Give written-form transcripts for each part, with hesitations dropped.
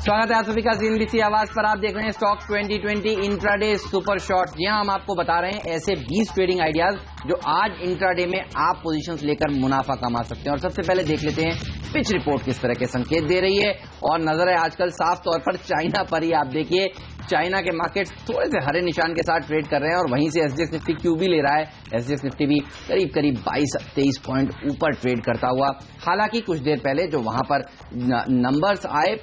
स्वागत है आप सभी का CNBC आवाज पर। आप देख रहे हैं स्टॉक 2020 इंट्राडे सुपर शॉर्ट। जी हां, हम आपको बता रहे हैं ऐसे 20 ट्रेडिंग आइडियाज जो आज इंट्राडे में आप पोजीशंस लेकर मुनाफा कमा सकते हैं। और सबसे पहले देख लेते हैं पिच रिपोर्ट किस तरह के संकेत दे रही है। और नजर है आजकल साफ तौर पर चाइना पर ही। आप देखिए चाइना के मार्केट थोड़े से हरे निशान के साथ ट्रेड कर रहे हैं और वहीं से SGX निफ्टी क्यू भी ले रहा है। SGX निफ्टी भी करीब करीब 22-23 पॉइंट ऊपर ट्रेड करता हुआ। हालांकि कुछ देर पहले जो वहां पर नंबर्स आए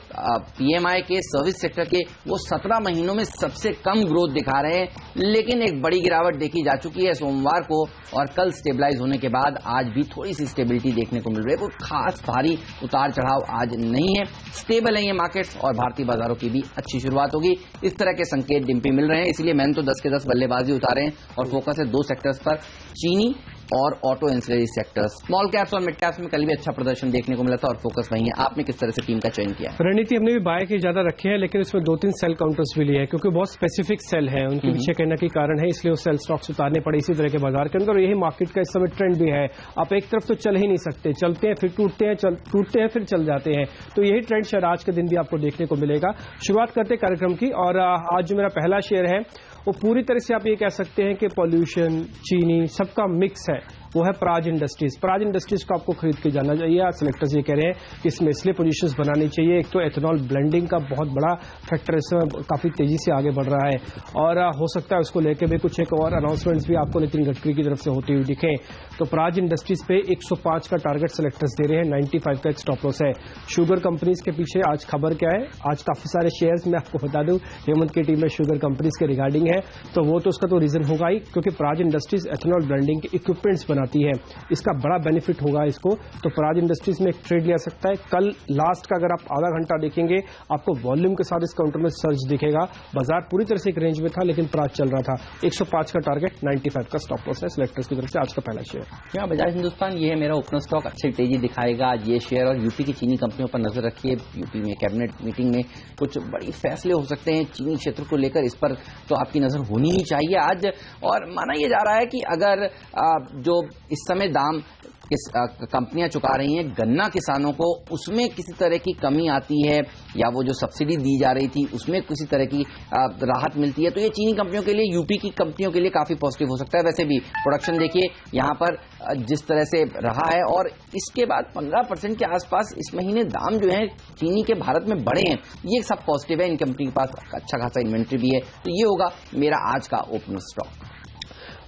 PMI के सर्विस सेक्टर के, वो 17 महीनों में सबसे कम ग्रोथ दिखा रहे हैं, लेकिन एक बड़ी गिरावट देखी जा चुकी है सोमवार को। और कल स्टेबलाइज होने के बाद आज भी थोड़ी सी स्टेबिलिटी देखने को मिल रही है। कोई खास भारी उतार चढ़ाव आज नहीं है, स्टेबल है ये मार्केट्स और भारतीय बाजारों की भी अच्छी शुरुआत होगी, इस तरह के संकेत डिम्पी मिल रहे हैं। इसलिए मैंने तो 10 के 10 बल्लेबाजी उतारे हैं और फोकस है 2 सेक्टर्स पर, चीनी और auto ancillary sectors. Small caps और मिड कैप्स में कल भी अच्छा प्रदर्शन देखने को मिला था और फोकस वही है। आपने किस तरह से टीम का चयन किया? रणनीति हमने भी बाय के ज्यादा रखे हैं, लेकिन उसमें 2-3 सेल काउंटर्स भी लिए हैं क्योंकि बहुत स्पेसिफिक सेल है, उनके पीछे कहने के कारण है, इसलिए वो सेल स्टॉक्स उतारने पड़े इसी तरह के बाजार के अंदर। और यही मार्केट का इस समय ट्रेंड भी है। आप एक तरफ तो चल ही नहीं सकते, चलते हैं फिर टूटते हैं, टूटते हैं फिर चल जाते हैं। तो यही ट्रेंड शायद आज के दिन भी आपको देखने को मिलेगा। शुरुआत करते कार्यक्रम की। और आज जो मेरा पहला शेयर है वो पूरी तरह से आप ये कह सकते हैं कि पॉल्यूशन, चीनी, सबका मिक्स है, वो है प्राज इंडस्ट्रीज। प्राज इंडस्ट्रीज को आपको खरीद के जाना चाहिए। आज सिलेक्टर्स ये कह रहे हैं कि इसमें इसलिए पोजीशंस बनानी चाहिए। एक तो एथेनॉल ब्लेंडिंग का बहुत बड़ा फैक्टर इसमें काफी तेजी से आगे बढ़ रहा है और हो सकता है उसको लेकर भी कुछ एक और अनाउंसमेंट्स भी आपको नितिन गडकरी की तरफ से होती हुई दिखें। तो प्राज इंडस्ट्रीज पे 105 का टारगेट सिलेक्टर्स दे रहे हैं, 95 का एक स्टॉप लॉस है। शुगर कंपनीज के पीछे आज खबर क्या है? आज काफी सारे शेयर्स मैं आपको बता दूं हेमंत की टीम में शुगर कंपनीज के रिगार्डिंग है, तो वो तो उसका तो रीजन होगा ही क्योंकि प्राज इंडस्ट्रीज एथेनॉल ब्लेंडिंग के इक्विपमेंट्स बनाती है, इसका बड़ा बेनिफिट होगा इसको। तो प्राज इंडस्ट्रीज में एक ट्रेड लिया सकता है। कल लास्ट का अगर आप आधा घंटा देखेंगे आपको वॉल्यूम के साथ इस काउंटर में सर्ज दिखेगा। बाजार पूरी तरह से एक रेंज में था लेकिन प्राज चल रहा था। 105 का टारगेट, 95 का स्टॉप लॉस है सिलेक्टर्स की तरफ से। आज का पहला शेयर क्या बजाज हिंदुस्तान, ये है मेरा ओपनर स्टॉक, अच्छी तेजी दिखाएगा आज ये शेयर। और यूपी की चीनी कंपनियों पर नजर रखिए। यूपी में कैबिनेट मीटिंग में कुछ बड़ी फैसले हो सकते हैं चीनी क्षेत्र को लेकर, इस पर तो आपकी नजर होनी ही चाहिए आज। और माना यह जा रहा है कि अगर जो इस समय दाम कंपनियां चुका रही हैं गन्ना किसानों को, उसमें किसी तरह की कमी आती है या वो जो सब्सिडी दी जा रही थी उसमें किसी तरह की राहत मिलती है, तो ये चीनी कंपनियों के लिए, यूपी की कंपनियों के लिए काफी पॉजिटिव हो सकता है। वैसे भी प्रोडक्शन देखिए यहाँ पर जिस तरह से रहा है और इसके बाद 15% के आसपास इस महीने दाम जो है चीनी के भारत में बढ़े हैं, ये सब पॉजिटिव है। इन कंपनी के पास अच्छा खासा इन्वेंट्री भी है, तो ये होगा मेरा आज का ओपनर स्टॉक।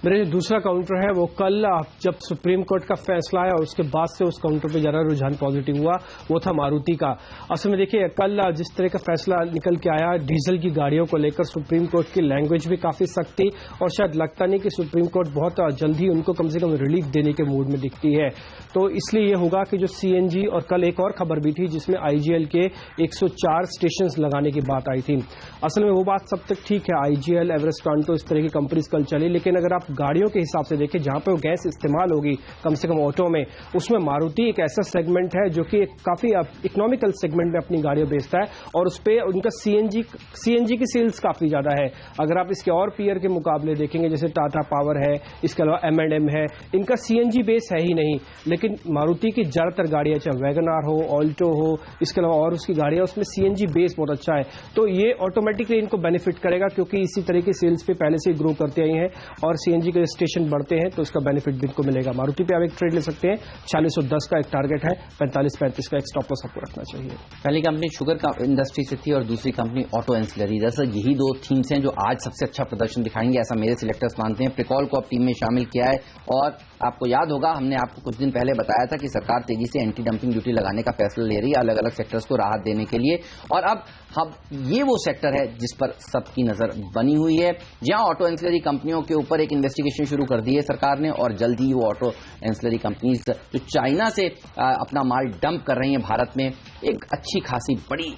मेरा जो दूसरा काउंटर है वो कल जब सुप्रीम कोर्ट का फैसला आया और उसके बाद से उस काउंटर पे जरा रुझान पॉजिटिव हुआ, वो था मारुति का। असल में देखिए कल जिस तरह का फैसला निकल के आया डीजल की गाड़ियों को लेकर, सुप्रीम कोर्ट की लैंग्वेज भी काफी सख्त थी और शायद लगता नहीं कि सुप्रीम कोर्ट बहुत जल्द ही उनको कम से कम रिलीफ देने के मूड में दिखती है। तो इसलिए ये होगा कि जो CNG, और कल एक और खबर भी थी जिसमें IGL के 104 स्टेशन लगाने की बात आई थी। असल में वो बात सब तक ठीक है, IGL, एवरेस्ट कांटो, इस तरह की कंपनीज कल चली, लेकिन अगर आप गाड़ियों के हिसाब से देखें जहां पे वो गैस इस्तेमाल होगी कम से कम ऑटो में, उसमें मारुति एक ऐसा सेगमेंट है जो कि काफी इकोनॉमिकल सेगमेंट में अपनी गाड़ियां बेचता है और उस पर उनका CNG की सेल्स काफी ज्यादा है। अगर आप इसके और पीयर के मुकाबले देखेंगे जैसे टाटा पावर है, इसके अलावा M&M है, इनका CNG बेस है ही नहीं, लेकिन मारुति की ज्यादातर गाड़ियां चाहे वैगनार हो, ऑल्टो हो, इसके अलावा और उसकी गाड़ियां, उसमें CNG बेस बहुत अच्छा है। तो ये ऑटोमेटिकली इनको बेनिफिट करेगा क्योंकि इसी तरह की सेल्स पे पहले से ग्रो करते आई हैं और CNG के स्टेशन बढ़ते हैं तो उसका बेनिफिट भी इनको मिलेगा। मारुति पे आप एक ट्रेड ले सकते हैं, 4610 का एक टारगेट है, 45-35 का एक स्टॉप लॉस आपको रखना चाहिए। पहली कंपनी शुगर इंडस्ट्री से थी और दूसरी कंपनी ऑटो एंसिलरी। दरअसल यही 2 थीम्स हैं जो आज सबसे अच्छा प्रदर्शन दिखाएंगे, ऐसा मेरे सिलेक्टर्स मानते हैं। प्रिकॉल को अब टीम में शामिल किया है और आपको याद होगा हमने आपको कुछ दिन पहले बताया था कि सरकार तेजी से एंटी डंपिंग ड्यूटी लगाने का फैसला ले रही है अलग अलग सेक्टर्स को राहत देने के लिए। और अब ये वो सेक्टर है जिस पर सबकी नजर बनी हुई है, जहां ऑटो एंसिलरी कंपनियों के ऊपर एक इन्वेस्टिगेशन शुरू कर दी है सरकार ने और जल्द ही वो ऑटो एंसिलरी कंपनीज जो चाइना से अपना माल डंप कर रही हैं भारत में, एक अच्छी खासी बड़ी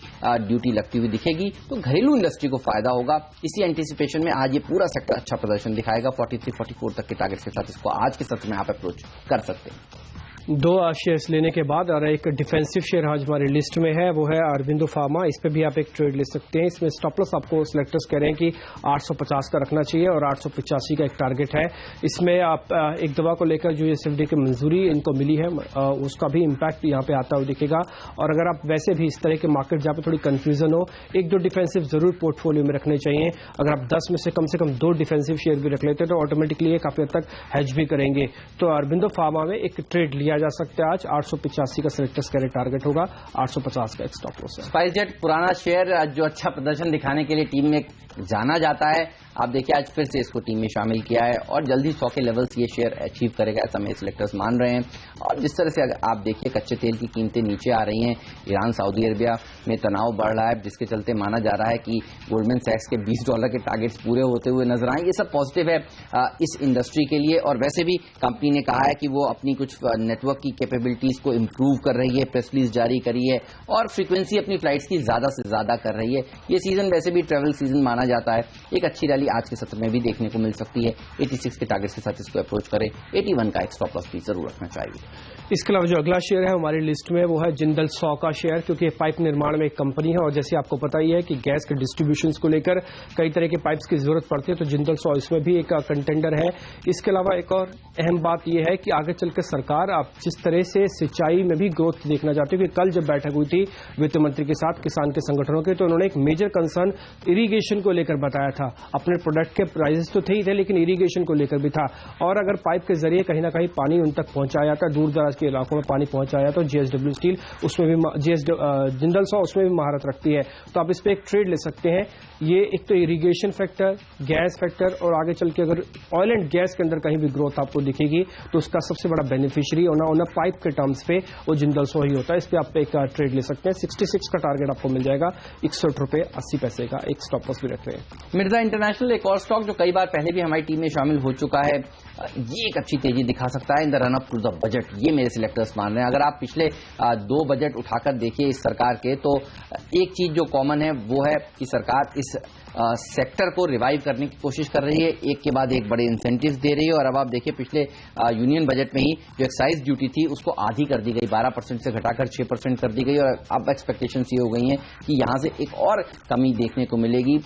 ड्यूटी लगती हुई दिखेगी, तो घरेलू इंडस्ट्री को फायदा होगा। इसी एंटीसिपेशन में आज ये पूरा सेक्टर अच्छा प्रदर्शन दिखाएगा। 43-44 तक के टारगेट के साथ इसको आज के सत्र में आप अप्रोच कर सकते हैं। दो शेयर्स लेने के बाद और एक डिफेंसिव शेयर आज हमारी लिस्ट में है, वो है अरबिंदो फार्मा। इस पे भी आप एक ट्रेड ले सकते हैं। इसमें स्टॉप लॉस आपको सिलेक्टर्स कह रहे हैं कि 850 का रखना चाहिए और 885 का एक टारगेट है। इसमें आप एक दवा को लेकर जो एसएफडी की मंजूरी इनको मिली है उसका भी इम्पैक्ट यहाँ पे आता हुआ दिखेगा। और अगर आप वैसे भी इस तरह के मार्केट जहाँ पे थोड़ी कंफ्यूजन हो, एक दो डिफेंसिव जरूर पोर्टफोलियो में रखने चाहिए। अगर आप 10 में से कम 2 डिफेंसिव शेयर भी रख लेते हैं तो ऑटोमेटिकली ये काफी हद तक हेज भी करेंगे। तो अरबिंदो फार्मा में एक ट्रेड लिया जा सकता है। आज 885 का सिलेक्टर्स का टारगेट होगा, 850 का एक स्टॉप लॉस है। स्पाइसजेट पुराना शेयर जो अच्छा प्रदर्शन दिखाने के लिए टीम में जाना जाता है, आप देखिए आज फिर से इसको टीम में शामिल किया है और जल्दी 100 के लेवल्स ये शेयर अचीव करेगा, ऐसा मेरे सिलेक्टर्स मान रहे हैं। और जिस तरह से आप देखिए कच्चे तेल की कीमतें नीचे आ रही हैं, ईरान सऊदी अरबिया में तनाव बढ़ रहा है, जिसके चलते माना जा रहा है कि गोल्डमैन सैक्स के $20 के टारगेट्स पूरे होते हुए नजर आए। ये सब पॉजिटिव है इस इंडस्ट्री के लिए। और वैसे भी कंपनी ने कहा है कि वो अपनी कुछ नेटवर्क की कैपेबिलिटीज को इम्प्रूव कर रही है, प्रेस रिलीज जारी करी है और फ्रीक्वेंसी अपनी फ्लाइट्स की ज्यादा से ज्यादा कर रही है। ये सीजन वैसे भी ट्रेवल सीजन माना जाता है। एक अच्छी रैली आज के सत्र में भी देखने को मिल सकती है। 86 के टारगेट्स के साथ इसको अप्रोच करें। 81 का एक स्टॉप लॉस भी जरूर रखना चाहिए। इसके अलावा जो अगला शेयर है हमारी लिस्ट में वो है जिंदल सॉ का शेयर, क्योंकि पाइप निर्माण में एक कंपनी है और जैसे आपको पता ही है कि गैस के डिस्ट्रीब्यूशन को लेकर कई तरह के पाइप्स की जरूरत पड़ती है, तो जिंदल सॉ इसमें भी एक कंटेंडर है। इसके अलावा एक और अहम बात यह है कि आगे चलकर सरकार आप जिस तरह से सिंचाई में भी ग्रोथ देखना चाहती है, कि कल जब बैठक हुई थी वित्त मंत्री के साथ किसान के संगठनों के, तो उन्होंने एक मेजर कंसर्न इरीगेशन को लेकर बताया था। अपने प्रोडक्ट के प्राइसेस तो थे ही थे, लेकिन इरीगेशन को लेकर भी था। और अगर पाइप के जरिए कहीं ना कहीं पानी उन तक पहुंचाया जाता है, दूर दराज के इलाकों में पानी पहुंचाया, तो जेएसडब्ल्यू स्टील उसमें भी जिंदल सॉ उसमें भी महारत रखती है। तो आप इस पे एक ट्रेड ले सकते हैं। ये एक तो इरिगेशन फैक्टर, गैस फैक्टर, और आगे चल के अगर ऑयल एंड गैस के अंदर कहीं भी ग्रोथ आपको दिखेगी तो उसका सबसे बड़ा बेनिफिशियरी और पाइप के टर्म्स पे वो जिंदल सॉ ही होता है। इस पे आप एक ट्रेड ले सकते हैं। 66 का टारगेट आपको मिल जाएगा, 61 रुपए 80 पैसे का एक स्टॉप लॉस भी रख रहे हैं। मिर्जा इंटरनेशनल एक और स्टॉक जो कई बार पहले भी हमारी टीम में शामिल हो चुका है, ये एक अच्छी तेजी दिखा सकता है in the run up to the budget, ये मेरे सिलेक्टर्स मान रहे हैं। अगर आप पिछले 2 बजट उठाकर देखिए इस सरकार के, तो एक चीज जो कॉमन है वो है कि सरकार इस सेक्टर को रिवाइव करने की कोशिश कर रही है, एक के बाद एक बड़े इंसेंटिव्स दे रही है। और अब आप देखिए पिछले यूनियन बजट में ही जो एक्साइज ड्यूटी थी उसको आधी कर दी गई, 12% से घटाकर 6% कर दी गई। और अब एक्सपेक्टेशंस ये हो गई हैं कि यहां से एक और कमी देखने को मिलेगी।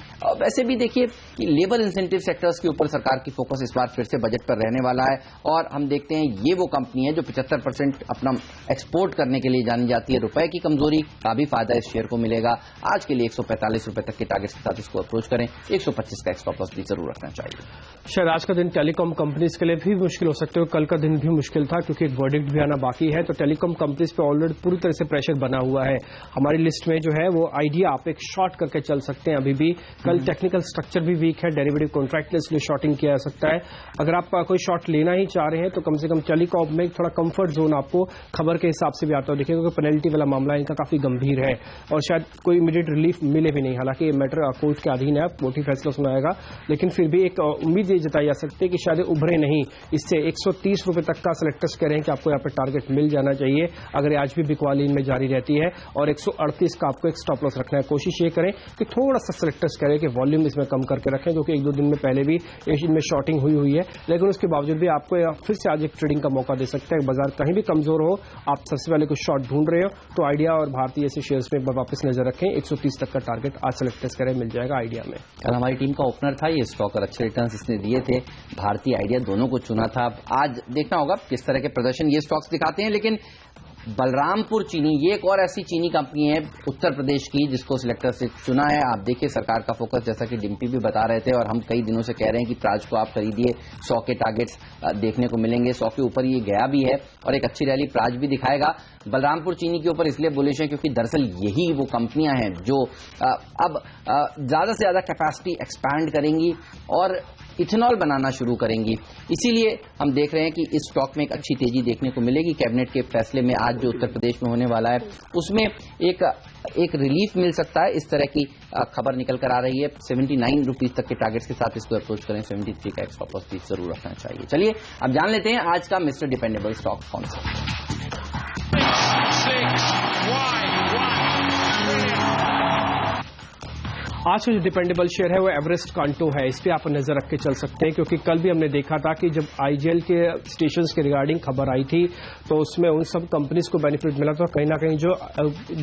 वैसे भी देखिए कि लेबर इंसेंटिव सेक्टर्स के ऊपर सरकार की फोकस इस बार फिर से बजट पर रहने वाला है। और हम देखते हैं ये वो कंपनी है जो 75% अपना एक्सपोर्ट करने के लिए जानी जाती है। रुपए की कमजोरी का भी फायदा इस शेयर को मिलेगा। आज के लिए 145 रुपए तक के टारगेट के साथ इसको अप्रोच करें। 125 का स्टॉप लॉस भी जरूर रखना चाहिए। शायद आज का दिन टेलीकॉम कंपनीज के लिए भी मुश्किल हो सकते हो, कल का दिन भी मुश्किल था क्योंकि एक वर्डिक्ट भी आना बाकी है। तो टेलीकॉम कंपनीज पे ऑलरेडी पूरी तरह से प्रेशर बना हुआ है। हमारी लिस्ट में जो है वो आइडिया आप एक शॉर्ट करके चल सकते हैं अभी भी। कल टेक्निकल स्ट्रक्चर भी वीक है, डेरिवेटिव कॉन्ट्रैक्ट, इसलिए शॉर्टिंग किया जा सकता है। अगर आप कोई शॉर्ट लेना ही चाह रहे हैं तो कम से कम टेलीकॉम में थोड़ा कंफर्ट जोन आपको खबर के हिसाब से भी आता हो दिखेगा, क्योंकि पेनल्टी वाला मामला इनका काफी गंभीर है और शायद कोई इमीडिएट रिलीफ मिले भी नहीं। हालांकि ये मैटर कोर्ट के अधीन है, कोर्ट ही फैसला सुनाएगा, लेकिन फिर भी एक उम्मीद ये जताई जा सकती है कि शायद उभरे नहीं इससे। 130 रुपए तक का सिलेक्टर्स कह रहे हैं कि आपको यहाँ पे टारगेट मिल जाना चाहिए अगर आज भी बिकवाली इनमें जारी रहती है। और 138 का आपको एक स्टॉप लॉस रखना है। कोशिश ये करें कि थोड़ा सा सिलेक्टर्स कह रहे हैं कि वॉल्यूम इसमें कम करके रखें, क्योंकि 1-2 दिन में पहले भी इनमें शॉर्टिंग हुई है, लेकिन उसके बावजूद भी आपको फिर से आज एक ट्रेडिंग का मौका दे सकता है। बाजार कहीं भी कमजोर हो, आप सबसे पहले कुछ शॉर्ट ढूंढ रहे हो तो आइडिया और भारतीय ऐसे शेयर्स में वापस नजर रखें। 130 तक का टारगेट आज सिलेक्टर्स कह रहे हैं मिल जाएगा आइडिया में। कल हमारी टीम का ओपनर था ये स्टॉक और अच्छे रिटर्न्स इसने दिए थे, भारतीय आइडिया दोनों को चुना था। आज देखना होगा किस तरह के प्रदर्शन ये स्टॉक्स दिखाते हैं। लेकिन बलरामपुर चीनी, ये एक और ऐसी चीनी कंपनी है उत्तर प्रदेश की जिसको सिलेक्टर से चुना है। आप देखिए सरकार का फोकस, जैसा कि डिम्पी भी बता रहे थे और हम कई दिनों से कह रहे हैं कि प्राज को आप खरीदिए, 100 के टारगेट्स देखने को मिलेंगे। 100 के ऊपर ये गया भी है और एक अच्छी रैली प्राज भी दिखाएगा। बलरामपुर चीनी के ऊपर इसलिए बुलिश है क्योंकि दरअसल यही वो कंपनियां हैं जो अब ज्यादा से ज्यादा कैपेसिटी एक्सपैंड करेंगी और इथेनॉल बनाना शुरू करेंगी। इसीलिए हम देख रहे हैं कि इस स्टॉक में एक अच्छी तेजी देखने को मिलेगी। कैबिनेट के फैसले में आज जो उत्तर प्रदेश में होने वाला है उसमें एक रिलीफ मिल सकता है, इस तरह की खबर निकल कर आ रही है। 79 रुपीज तक के टारगेट्स के साथ इसको अप्रोच करें। 73 का स्टॉप लॉस भी जरूर रखना चाहिए। चलिए अब जान लेते हैं आज का मिस्टर डिपेंडेबल स्टॉक कौन सा है। आज का जो डिपेंडेबल शेयर है वो एवरेस्ट कांटो है, इस पर आप नजर रख के चल सकते हैं, क्योंकि कल भी हमने देखा था कि जब आईजीएल के स्टेशंस के रिगार्डिंग खबर आई थी तो उसमें उन सब कंपनीज को बेनिफिट मिला था। कहीं ना कहीं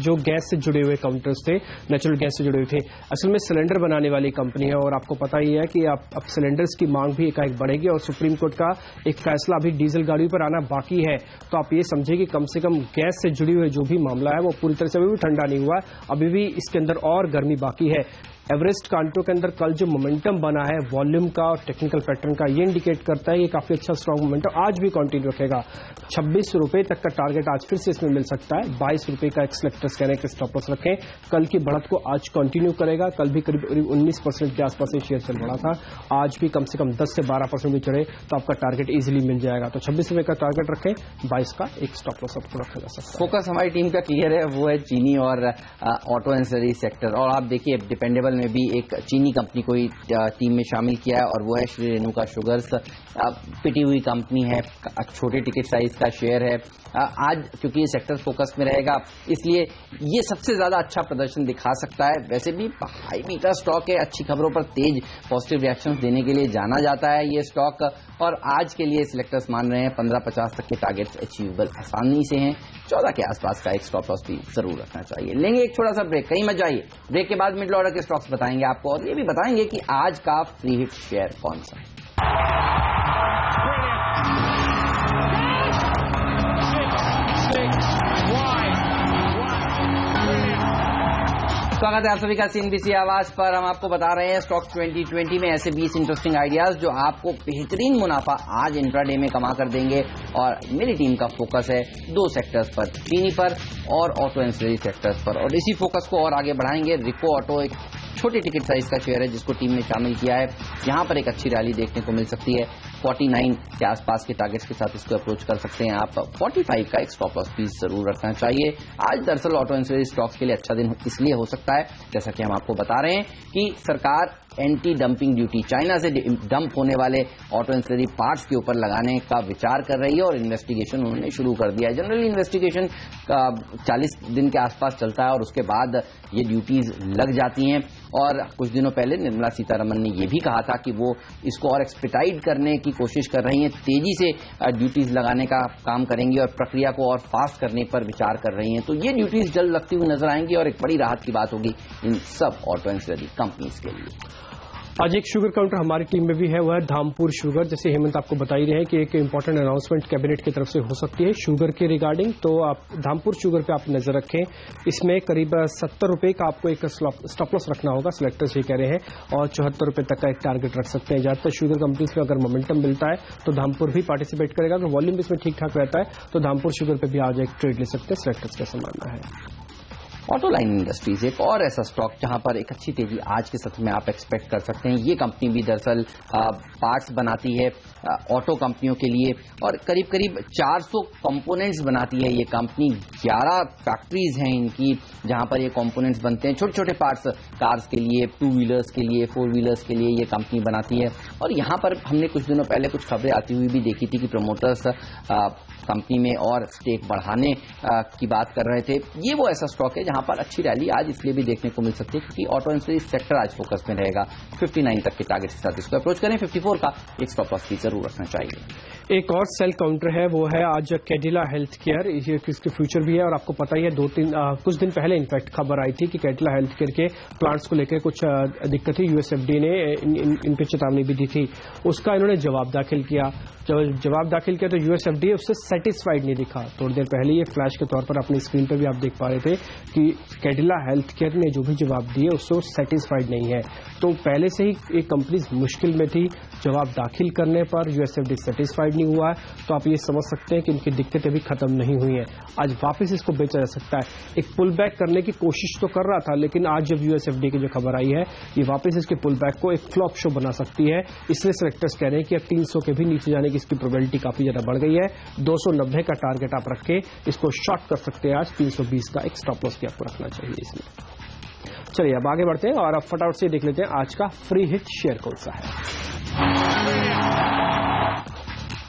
जो गैस से जुड़े हुए काउंटर्स थे, नेचुरल गैस से जुड़े हुए थे, असल में सिलेंडर बनाने वाली कंपनी है और आपको पता ही है कि अब सिलेंडर्स की मांग भी एकाएक बढ़ेगी और सुप्रीम कोर्ट का एक फैसला अभी डीजल गाड़ियों पर आना बाकी है। तो आप ये समझिए कि कम से कम गैस से जुड़ी हुई जो भी मामला है वो पूरी तरह से अभी भी ठंडा नहीं हुआ, अभी भी इसके अंदर और गर्मी बाकी है। एवरेस्ट कांटो के अंदर कल जो मोमेंटम बना है वॉल्यूम का और टेक्निकल पैटर्न का, ये इंडिकेट करता है कि काफी अच्छा स्ट्रॉन्ग मोमेंटम आज भी कंटिन्यू रखेगा। 26 रुपए तक का टारगेट आज फिर से इसमें मिल सकता है। 22 रुपए का एक सेलेक्टर्स कह रहे हैं कि स्टॉप लॉस रखें। कल की बढ़त को आज कंटिन्यू करेगा। कल भी करीब 19% के आसपास ये शेयर चल रहा था, आज भी कम से कम 10 से 12% भी चढ़े तो आपका टारगेट इजिली मिल जाएगा। तो 26 रुपए का टारगेट रखें, 22 का एक स्टॉप लॉस आपको रखा जा सकता है। फोकस हमारी टीम का क्लियर है, वो है चीनी और ऑटो एंसिलरी सेक्टर। और आप देखिए डिपेंडेबल में भी एक चीनी कंपनी को टीम में शामिल किया है और वो है श्री रेणुका शुगर्स। पिटी हुई कंपनी है, छोटे टिकट साइज का शेयर है। आज क्योंकि ये सेक्टर फोकस में रहेगा इसलिए ये सबसे ज्यादा अच्छा प्रदर्शन दिखा सकता है। वैसे भी हाई बीटा स्टॉक है, अच्छी खबरों पर तेज पॉजिटिव रिएक्शंस देने के लिए जाना जाता है ये स्टॉक। और आज के लिए सिलेक्टर्स मान रहे हैं 15-50 तक के टारगेट्स अचीवेबल आसानी से हैं। 14 के आसपास का एक स्टॉप लॉस भी जरूर रखना चाहिए। लेंगे एक छोटा सा ब्रेक, कहीं मत जाइए। ब्रेक के बाद मिडिल ऑर्डर के स्टॉक्स बताएंगे आपको और ये भी बताएंगे कि आज का फ्री हिट शेयर कौन सा है। स्वागत है आप सभी का सीएनबीसी आवाज पर। हम आपको बता रहे हैं स्टॉक 2020 में ऐसे 20 इंटरेस्टिंग आइडियाज जो आपको बेहतरीन मुनाफा आज इंट्राडे में कमा कर देंगे। और मेरी टीम का फोकस है 2 सेक्टर्स पर, चीनी पर और ऑटो एंसिलरी सेक्टर्स पर। और इसी फोकस को और आगे बढ़ाएंगे। रिको ऑटो एक छोटे टिकट साइज का शेयर है जिसको टीम ने शामिल किया है। यहां पर एक अच्छी रैली देखने को मिल सकती है। 49 के आसपास के टारगेट्स के साथ इसको अप्रोच कर सकते हैं आप। 45 का एक स्टॉप लॉस पीस जरूर रखना चाहिए। आज दरअसल ऑटो एंसिलरी स्टॉक्स के लिए अच्छा दिन इसलिए हो सकता है, जैसा कि हम आपको बता रहे हैं कि सरकार एंटी डंपिंग ड्यूटी, चाइना से डंप होने वाले ऑटो एंसिलरी पार्ट्स के ऊपर लगाने का विचार कर रही है और इन्वेस्टिगेशन उन्होंने शुरू कर दिया है। जनरली इन्वेस्टिगेशन 40 दिन के आसपास चलता है और उसके बाद ये ड्यूटीज लग जाती हैं। और कुछ दिनों पहले निर्मला सीतारमण ने यह भी कहा था कि वो इसको और एक्सपेडाइट करने की कोशिश कर रही हैं, तेजी से ड्यूटीज लगाने का काम करेंगी और प्रक्रिया को और फास्ट करने पर विचार कर रही हैं। तो ये ड्यूटीज जल्द लगती हुई नजर आएंगी और एक बड़ी राहत की बात होगी इन सब ऑटो एंसिलरी कंपनीज के लिए। आज एक शुगर काउंटर हमारी टीम में भी है, वो है धामपुर शुगर। जैसे हेमंत आपको बता ही रहे हैं कि एक इंपॉर्टेंट अनाउंसमेंट कैबिनेट की तरफ से हो सकती है शुगर के रिगार्डिंग, तो आप धामपुर शुगर पे आप नजर रखें। इसमें करीब 70 रुपए का आपको एक स्टॉप लॉस रखना होगा, सिलेक्टर्स ये कह रहे हैं, और 74 रुपए तक का एक टारगेट रख सकते हैं। ज्यादातर शुगर कंपनीज में अगर मोमेंटम मिलता है तो धामपुर भी पार्टिसिपेट करेगा। अगर वॉल्यूम इसमें ठीक ठाक रहता है तो धामपुर शुगर पे भी आज एक ट्रेड ले सकते हैं। सिलेक्टर्स कैसे मानना है। ऑटो लाइन इंडस्ट्रीज एक और ऐसा स्टॉक जहां पर एक अच्छी तेजी आज के सत्र में आप एक्सपेक्ट कर सकते हैं। ये कंपनी भी दरअसल पार्ट्स बनाती है ऑटो कंपनियों के लिए और करीब करीब 400 कंपोनेंट्स बनाती है ये कंपनी। 11 फैक्ट्रीज हैं इनकी जहां पर ये कंपोनेंट्स बनते हैं, छोटे छोटे पार्ट्स कार्स के लिए, 2 व्हीलर्स के लिए, 4 व्हीलर्स के लिए ये कंपनी बनाती है। और यहां पर हमने कुछ दिनों पहले कुछ खबरें आती हुई भी देखी थी कि प्रमोटर्स कंपनी में और स्टेक बढ़ाने की बात कर रहे थे। ये वो ऐसा स्टॉक है जहां पर अच्छी रैली आज इसलिए भी देखने को मिल सकती है क्योंकि ऑटो एंसिलरी सेक्टर आज फोकस में रहेगा। 59 तक के टारगेट के साथ इसको अप्रोच करें। 54 का एक स्टॉप लॉस भी जरूर रखना चाहिए। एक और सेल काउंटर है, वो है आज कैडिला हेल्थ केयर। इसके फ्यूचर भी है और आपको पता ही है कुछ दिन पहले इनफैक्ट खबर आई थी कि कैडिला हेल्थ केयर के प्लांट्स को लेकर कुछ दिक्कत थी। यूएसएफडी ने इनकी चेतावनी भी दी थी, उसका इन्होंने जवाब दाखिल किया। जब जवाब दाखिल किया तो यूएसएफडी उससे सेटिस्फाइड नहीं दिखा। थोड़ी देर पहले ये फ्लैश के तौर पर अपनी स्क्रीन पर भी आप देख पा रहे थे कि कैडिला हेल्थ केयर ने जो भी जवाब दिए उससे सेटिस्फाइड नहीं है। तो पहले से ही एक कंपनी मुश्किल में थी, जवाब दाखिल करने पर यूएसएफडी सेटिस्फाइड नहीं हुआ है। तो आप ये समझ सकते हैं कि इनकी दिक्कतें भी खत्म नहीं हुई हैं। आज वापस इसको बेचा जा सकता है। एक पुल बैक करने की कोशिश तो कर रहा था, लेकिन आज जब यूएसएफडी की जो खबर आई है ये वापस इसके पुल बैक को एक फ्लॉप शो बना सकती है। इसलिए सेलेक्टर्स कह रहे हैं कि अब 300 के भी नीचे जाने की इसकी प्रोबेबिलिटी काफी ज्यादा बढ़ गई है। 290 का टारगेट आप रखें, इसको शॉर्ट कर सकते हैं। आज 320 का एक स्टॉप लॉस भी आपको रखना चाहिए इसमें। चलिए अब आगे बढ़ते हैं और अब फटाफट से देख लेते हैं आज का फ्री हिट शेयर कौन सा है।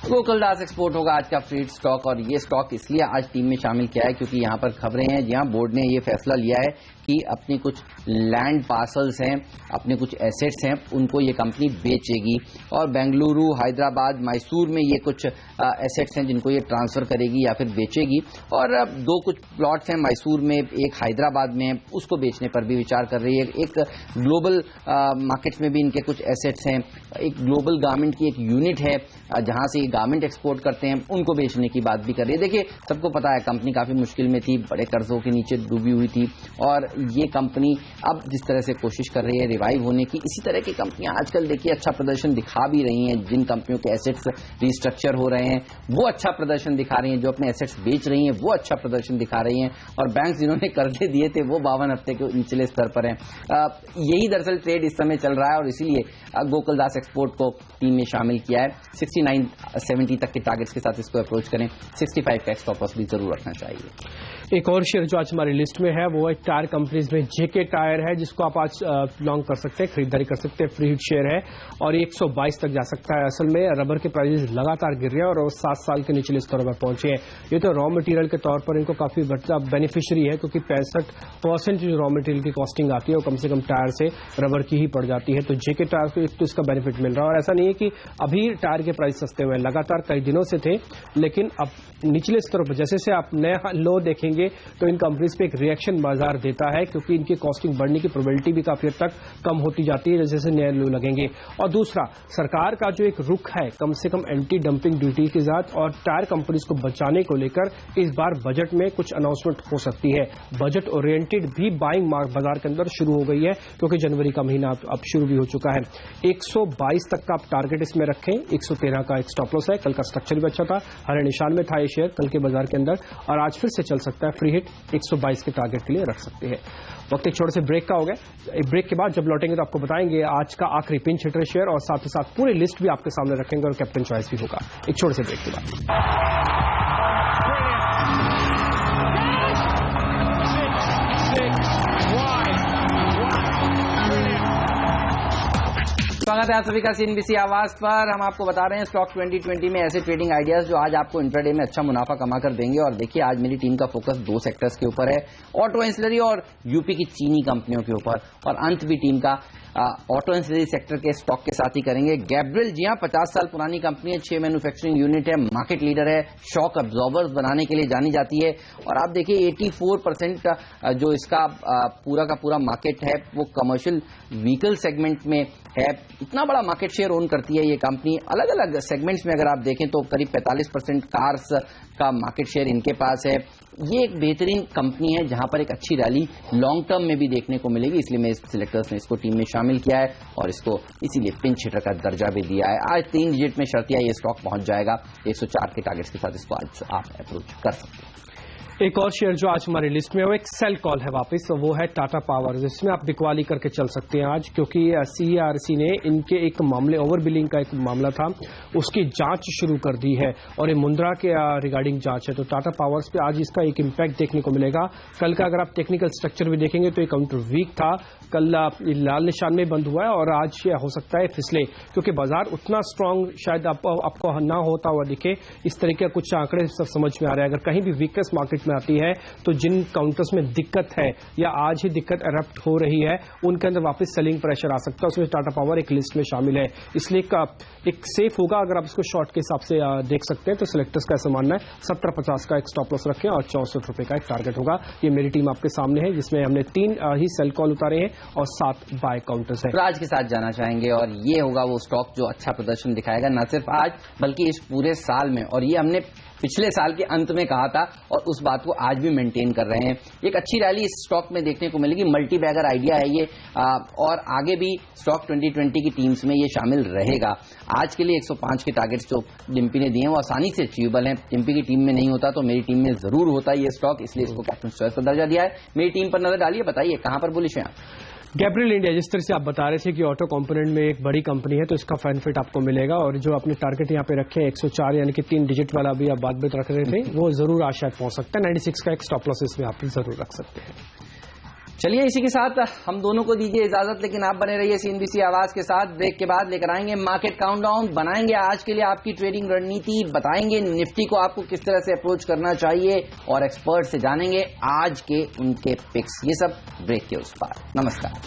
गोकुलदास एक्सपोर्ट होगा आज का फ्रीड स्टॉक, और ये स्टॉक इसलिए आज टीम में शामिल किया है क्योंकि यहां पर खबरें हैं जहां बोर्ड ने ये फैसला लिया है कि अपनी कुछ लैंड पार्सल्स हैं, अपने कुछ एसेट्स हैं, उनको ये कंपनी बेचेगी और बेंगलुरु, हैदराबाद, मैसूर में ये कुछ एसेट्स हैं जिनको ये ट्रांसफर करेगी या फिर बेचेगी, और दो कुछ प्लॉट्स हैं मैसूर में, एक हैदराबाद में, उसको बेचने पर भी विचार कर रही है। एक ग्लोबल मार्केट्स में भी इनके कुछ एसेट्स हैं, एक ग्लोबल गारमेंट की एक यूनिट है जहां से ये गारमेंट एक्सपोर्ट करते हैं, उनको बेचने की बात भी कर रही है। देखिए, सबको पता है कंपनी काफी मुश्किल में थी, बड़े कर्जों के नीचे डूबी हुई थी, और ये कंपनी अब जिस तरह से कोशिश कर रही है रिवाइव होने की, इसी तरह की कंपनियां आजकल देखिए अच्छा प्रदर्शन दिखा भी रही हैं। जिन कंपनियों के एसेट्स रिस्ट्रक्चर हो रहे हैं वो अच्छा प्रदर्शन दिखा रही हैं, जो अपने एसेट्स बेच रही हैं वो अच्छा प्रदर्शन दिखा रही हैं, और बैंक जिन्होंने कर्जे दिए थे वो 52 हफ्ते के निचले स्तर पर हैं। यही दरअसल ट्रेड इस समय चल रहा है, और इसीलिए गोकुलदास एक्सपोर्ट को टीम में शामिल किया है। 69-70 तक के टारगेट्स के साथ इसको अप्रोच करें, 65 का स्टॉप लॉस भी जरूर रखना चाहिए। एक और शेयर जो आज हमारी लिस्ट में है वो है टायर कंपनीज में जेके टायर है, जिसको आप आज लॉन्ग कर सकते हैं, खरीदारी कर सकते हैं। फ्री हिट शेयर है और 122 तक जा सकता है। असल में रबर के प्राइसेस लगातार गिर रहे हैं और 7 साल के निचले स्तरों पर पहुंचे हैं। ये तो रॉ मटेरियल के तौर पर इनको काफी बेनिफिशियरी है, क्योंकि 65% जो रॉ मटेरियल की कॉस्टिंग आती है वो कम से कम टायर से रबर की ही पड़ जाती है। तो जेके टायर को तो इसका बेनिफिट मिल रहा है, और ऐसा नहीं है कि अभी टायर के प्राइस सस्ते हुए, लगातार कई दिनों से थे, लेकिन अब निचले स्तरों पर जैसे से आप नया लो देखेंगे तो इन कंपनीज पे एक रिएक्शन बाजार देता है, क्योंकि इनकी कॉस्टिंग बढ़ने की प्रोबेबिलिटी भी काफी हद तक कम होती जाती है जैसे जैसे नए लो लगेंगे। और दूसरा, सरकार का जो एक रुख है कम से कम एंटी डंपिंग ड्यूटी के साथ और टायर कंपनीज को बचाने को लेकर, इस बार बजट में कुछ अनाउंसमेंट हो सकती है। बजट ओरिएंटेड भी बाइंग बाजार के अंदर शुरू हो गई है, क्योंकि जनवरी का महीना अब शुरू भी हो चुका है। 122 तक का आप टारगेट इसमें रखें, 113 का एक स्टॉप लॉस है। कल का स्ट्रक्चर भी अच्छा था, हरे निशान में था ये शेयर कल के बाजार के अंदर, और आज फिर से चल सकता है। फ्री हिट 122 के टारगेट के लिए रख सकते हैं। वक्त एक छोटे से ब्रेक का हो गया। एक ब्रेक के बाद जब लौटेंगे तो आपको बताएंगे आज का आखिरी पिंच हिटर शेयर, और साथ ही साथ पूरी लिस्ट भी आपके सामने रखेंगे और कैप्टन चॉइस भी होगा। एक छोटे से ब्रेक के बाद। स्वागत है आप सभी का सीएनबीसी आवाज पर। हम आपको बता रहे हैं स्टॉक 2020 में ऐसे ट्रेडिंग आइडियाज जो आज आपको इंट्राडे में अच्छा मुनाफा कमा कर देंगे। और देखिए, आज मेरी टीम का फोकस 2 सेक्टर्स के ऊपर है, ऑटो एंसिलरी और यूपी की चीनी कंपनियों के ऊपर, और अंत भी टीम का ऑटो एंसिलरी सेक्टर के स्टॉक के साथ ही करेंगे। गैब्रियल, जी हां, 50 साल पुरानी कंपनी है, 6 मैन्युफैक्चरिंग यूनिट है, मार्केट लीडर है, शॉक अब्जॉर्बर्स बनाने के लिए जानी जाती है। और आप देखिए 84% का जो इसका पूरा का पूरा मार्केट है वो कमर्शियल व्हीकल सेगमेंट में है। इतना बड़ा मार्केट शेयर ओन करती है ये कंपनी। अलग अलग सेगमेंट्स में अगर आप देखें तो करीब 45% कार्स का मार्केट शेयर इनके पास है। ये एक बेहतरीन कंपनी है जहां पर एक अच्छी रैली लॉन्ग टर्म में भी देखने को मिलेगी, इसलिए मैं सिलेक्टर्स ने इसको टीम में शामिल किया है और इसको इसीलिए पिंच हिटर का दर्जा भी दिया है। आज 3 डिजिट में शर्तिया ये स्टॉक पहुंच जाएगा। 104 के टारगेट्स के साथ इसको आज आप अप्रोच कर सकते हैं। एक और शेयर जो आज हमारी लिस्ट में है वो एक सेल कॉल है वापस, तो वो है टाटा पावर, जिसमें आप बिकवाली करके चल सकते हैं आज, क्योंकि सीईआरसी ने इनके एक मामले, ओवर बिलिंग का एक मामला था, उसकी जांच शुरू कर दी है और ये मुंद्रा के रिगार्डिंग जांच है। तो टाटा पावर्स पे आज इसका एक इम्पैक्ट देखने को मिलेगा। कल का अगर आप टेक्निकल स्ट्रक्चर भी देखेंगे तो ये काउंटर वीक था, कल लाल निशान में बंद हुआ है और आज हो सकता है फिसले, क्योंकि बाजार उतना स्ट्रांग शायद आपको ना होता हुआ दिखे। इस तरीके का कुछ आंकड़े सब समझ में आ रहे हैं। अगर कहीं भी वीकनेस मार्केट में आती है तो जिन काउंटर्स में दिक्कत है या आज ही दिक्कत एरप्ट हो रही है उनके अंदर वापस सेलिंग प्रेशर आ सकता है। उसमें टाटा पावर एक लिस्ट में शामिल है, इसलिए एक सेफ होगा अगर आप इसको शॉर्ट के हिसाब से देख सकते हैं। तो सिलेक्टर्स का ऐसा मानना है 17.50 का एक स्टॉप लॉस रखें और 64 रुपए का एक टारगेट होगा। ये मेरी टीम आपके सामने है, जिसमें हमने 3 ही सेल कॉल उतारे हैं और 7 बाय काउंटर्स हैं। आज के साथ जाना चाहेंगे और ये होगा वो स्टॉक जो अच्छा प्रदर्शन दिखाएगा न सिर्फ आज बल्कि इस पूरे साल में, और ये हमने पिछले साल के अंत में कहा था और उस बात को आज भी मेंटेन कर रहे हैं। एक अच्छी रैली इस स्टॉक में देखने को मिलेगी। मल्टी बैगर आइडिया है ये, और आगे भी स्टॉक 2020 की टीम्स में ये शामिल रहेगा। आज के लिए 105 के टारगेट्स जो डिम्पी ने दिए हैं वो आसानी से अचीवेबल हैं। डिम्पी की टीम में नहीं होता तो मेरी टीम में जरूर होता है ये स्टॉक, इसलिए इसको कैप्टन चॉइस का दर्जा दिया है। मेरी टीम पर नजर डालिए, बताइए कहां पर बुलिश हैं आप। गैब्रियल इंडिया, जिस तरह से आप बता रहे थे कि ऑटो कंपोनेंट में एक बड़ी कंपनी है तो इसका बेनिफिट आपको मिलेगा, और जो अपने टारगेट यहाँ पे रखे हैं 104 यानी कि 3 डिजिट वाला भी आप बात रख रहे थे, वो जरूर आज शायद पहुंच सकता है। 96 का एक स्टॉप लॉस इसमें आप जरूर रख सकते हैं। चलिए इसी के साथ हम दोनों को दीजिए इजाजत, लेकिन आप बने रहिए CNBC आवाज के साथ। ब्रेक के बाद लेकर आएंगे मार्केट काउंटडाउन, बनाएंगे आज के लिए आपकी ट्रेडिंग रणनीति, बताएंगे निफ्टी को आपको किस तरह से अप्रोच करना चाहिए और एक्सपर्ट से जानेंगे आज के उनके पिक्स। ये सब ब्रेक के उस पार। नमस्कार।